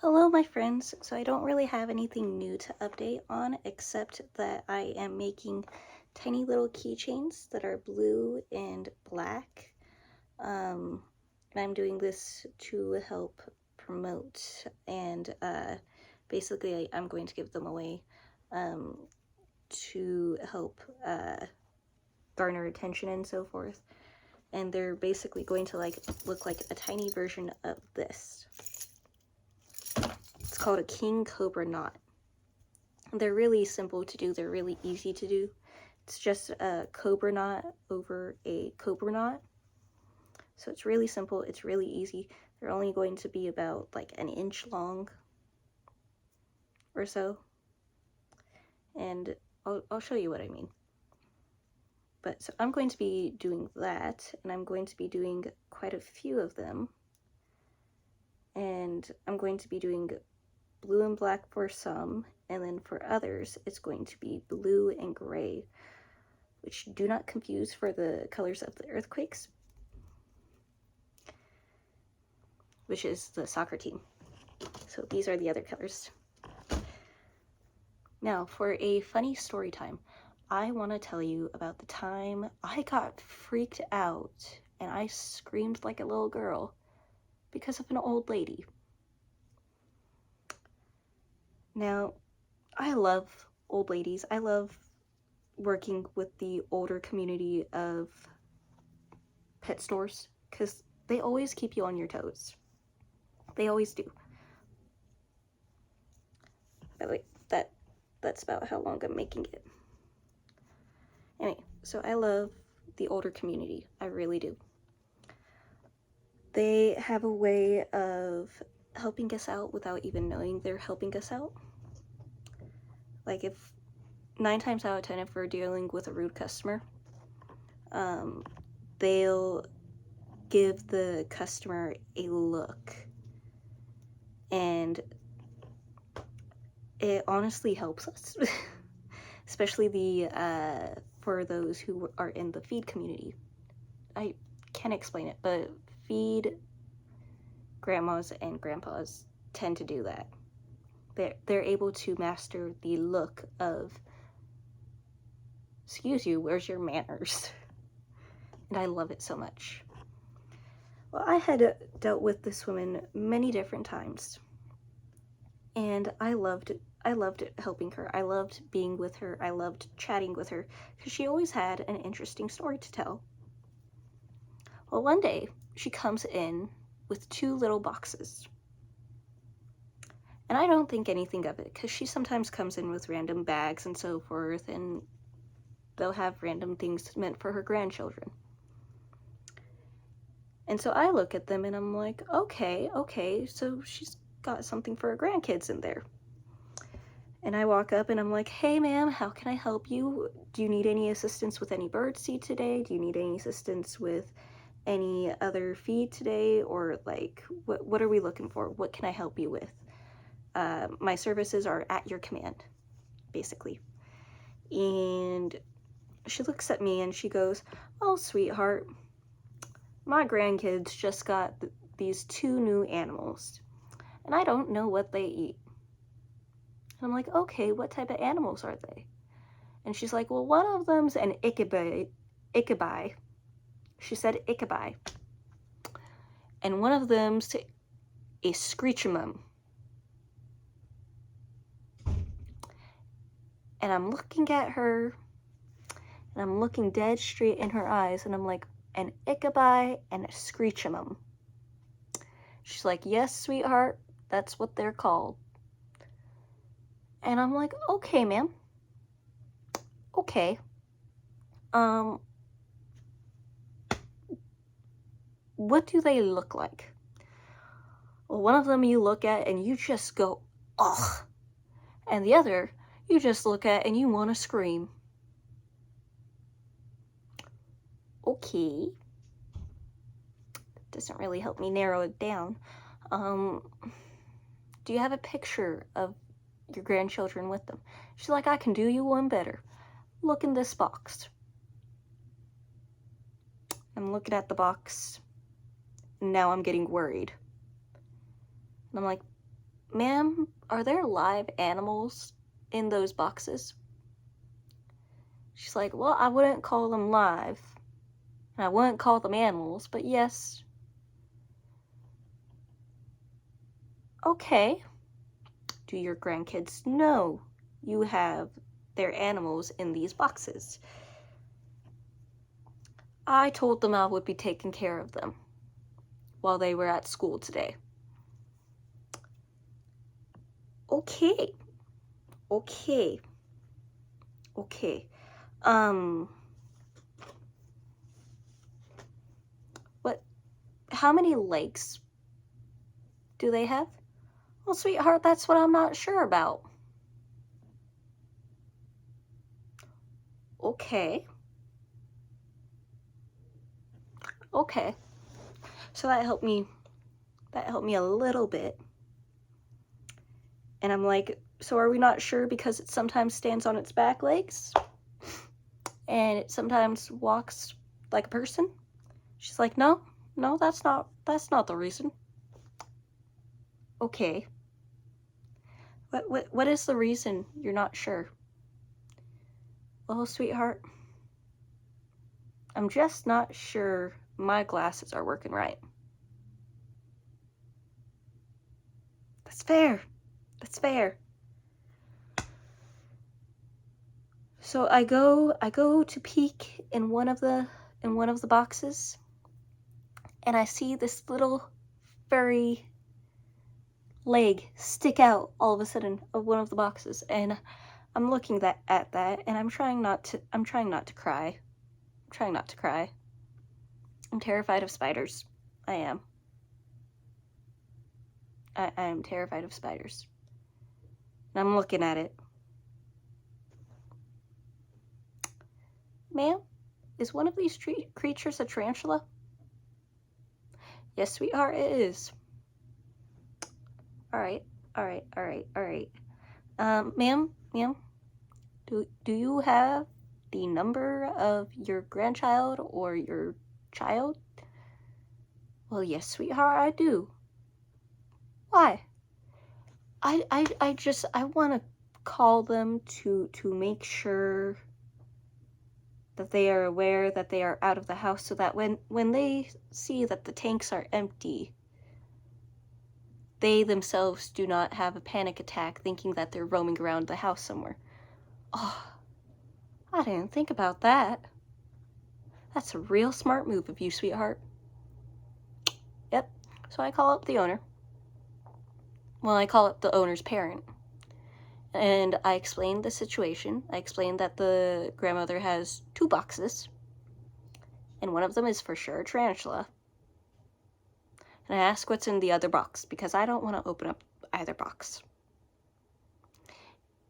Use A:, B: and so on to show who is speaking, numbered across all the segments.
A: Hello, my friends. So I don't really have anything new to update on except that I am making tiny little keychains that are blue and black. And I'm doing this to help promote and basically I'm going to give them away um, to help garner attention and so forth. And they're basically going to look like a tiny version of this. It's called a king cobra knot. They're really simple to do. They're really easy to do. It's just a cobra knot over a cobra knot. So it's really simple. It's really easy. They're only going to be about like an inch long or so. And I'll show you what I mean. But so I'm going to be doing that, and I'm going to be doing quite a few of them. And I'm going to be doing blue and black for some, and then for others, it's going to be blue and gray, which do not confuse for the colors of the earthquakes, which is the soccer team. So these are the other colors. Now, for a funny story time, I want to tell you about the time I got freaked out and I screamed like a little girl because of an old lady. Now, I love old ladies. I love working with the older community of pet stores because they always keep you on your toes. They always do. By the way, that's about how long I'm making it. Anyway, so I love the older community. I really do. They have a way of helping us out without even knowing they're helping us out. Like if 9 times out of 10, if we're dealing with a rude customer, they'll give the customer a look, and it honestly helps us, especially for those who are in the feed community. I can't explain it, but feed grandmas and grandpas tend to do that. They're able to master the look of, excuse you, where's your manners? And I love it so much. Well, I had dealt with this woman many different times, and I loved helping her. I loved being with her. I loved chatting with her because she always had an interesting story to tell. Well, one day she comes in with 2 little boxes. And I don't think anything of it because she sometimes comes in with random bags and so forth, and they'll have random things meant for her grandchildren. And so I look at them and I'm like, okay, so she's got something for her grandkids in there. And I walk up and I'm like, hey ma'am, how can I help you? Do you need any assistance with any birdseed today? Do you need any assistance with any other feed today? Or like, what are we looking for? What can I help you with? My services are at your command, basically. And she looks at me and she goes, oh, sweetheart, my grandkids just got these 2 new animals, and I don't know what they eat. And I'm like, okay, what type of animals are they? And she's like, well, one of them's an ichabai. She said ichabai. And one of them's a screechumum. And I'm looking at her, and I'm looking dead straight in her eyes, and I'm like, an ichabai and a screechumum. She's like, yes, sweetheart, that's what they're called. And I'm like, okay, ma'am. Okay. What do they look like? Well, one of them you look at and you just go, ugh. And the other, you just look at and you want to scream. Okay. Doesn't really help me narrow it down. Do you have a picture of your grandchildren with them? She's like, I can do you one better. Look in this box. I'm looking at the box, and now I'm getting worried. And I'm like, ma'am, are there live animals in those boxes? She's like, well, I wouldn't call them live, and I wouldn't call them animals, but yes. Okay. Do your grandkids know you have their animals in these boxes? I told them I would be taking care of them while they were at school today. Okay. Okay. Okay. What? How many legs do they have? Well, sweetheart, that's what I'm not sure about. Okay. Okay. So that helped me a little bit. And I'm like, so are we not sure because it sometimes stands on its back legs? And it sometimes walks like a person? She's like, no, that's not the reason. Okay. What is the reason you're not sure? Well, sweetheart, I'm just not sure my glasses are working right. That's fair. That's fair. So I go to peek in one of the boxes, and I see this little furry leg stick out all of a sudden of one of the boxes, and I'm looking at that, and I'm trying not to cry. I'm trying not to cry. I'm terrified of spiders. I am. I am terrified of spiders. And I'm looking at it. Ma'am, is one of these creatures a tarantula? Yes, sweetheart, it is. Alright. Ma'am, do you have the number of your grandchild or your child? Well, yes, sweetheart, I do. Why? I want to call them to make sure that they are aware that they are out of the house, so that when they see that the tanks are empty, they themselves do not have a panic attack thinking that they're roaming around the house somewhere. Oh, I didn't think about that. That's a real smart move of you, sweetheart. Yep. So I call up the owner. Well, I call up the owner's parent. And I explained the situation. I explained that the grandmother has 2 boxes, and one of them is for sure a tarantula. And I ask what's in the other box, because I don't want to open up either box.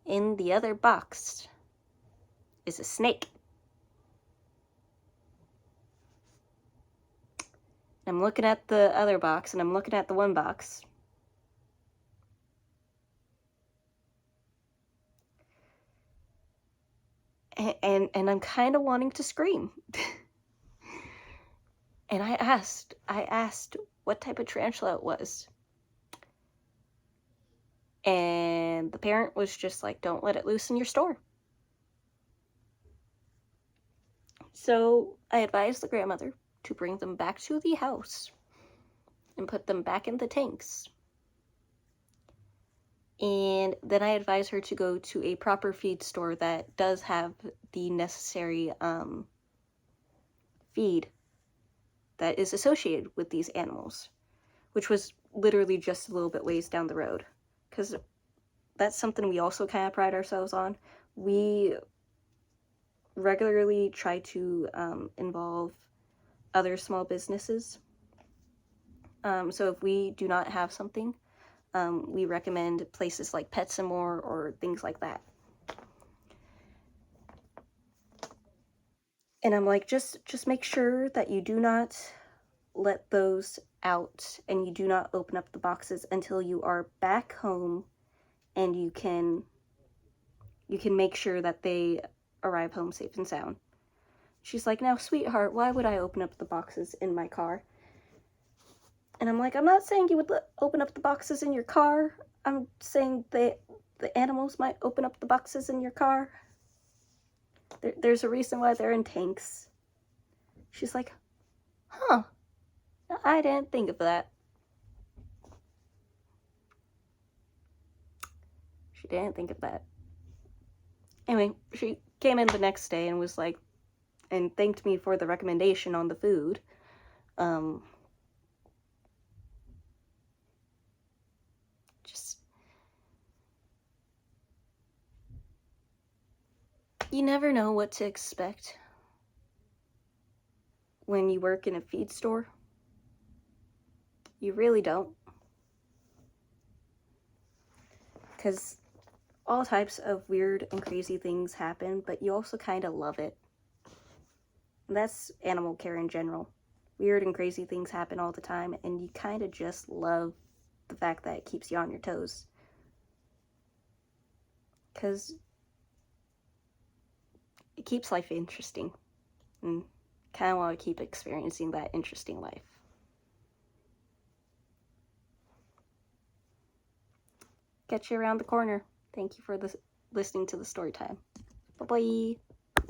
A: In the other box is a snake. I'm looking at the other box, and I'm looking at the one box. And I'm kind of wanting to scream. And I asked what type of tarantula it was. And the parent was just like, don't let it loose in your store. So I advised the grandmother to bring them back to the house and put them back in the tanks. And then I advised her to go to a proper feed store that does have the necessary feed that is associated with these animals, which was literally just a little bit ways down the road, because that's something we also kind of pride ourselves on. We regularly try to involve other small businesses. So if we do not have something, we recommend places like Pets and More or things like that. And I'm like, just make sure that you do not let those out, and you do not open up the boxes until you are back home, and you can make sure that they arrive home safe and sound. She's like, now, sweetheart, why would I open up the boxes in my car? And I'm like, I'm not saying you would open up the boxes in your car. I'm saying the animals might open up the boxes in your car. There's a reason why they're in tanks. She's like, huh, I didn't think of that. She didn't think of that. Anyway, she came in the next day and was like, and thanked me for the recommendation on the food. Just, you never know what to expect when you work in a feed store. You really don't. Because all types of weird and crazy things happen, but you also kind of love it. And that's animal care in general. Weird and crazy things happen all the time, and you kind of just love the fact that it keeps you on your toes. Because it keeps life interesting. And kind of want to keep experiencing that interesting life. Catch you around the corner. Thank you for listening to the story time. Bye-bye.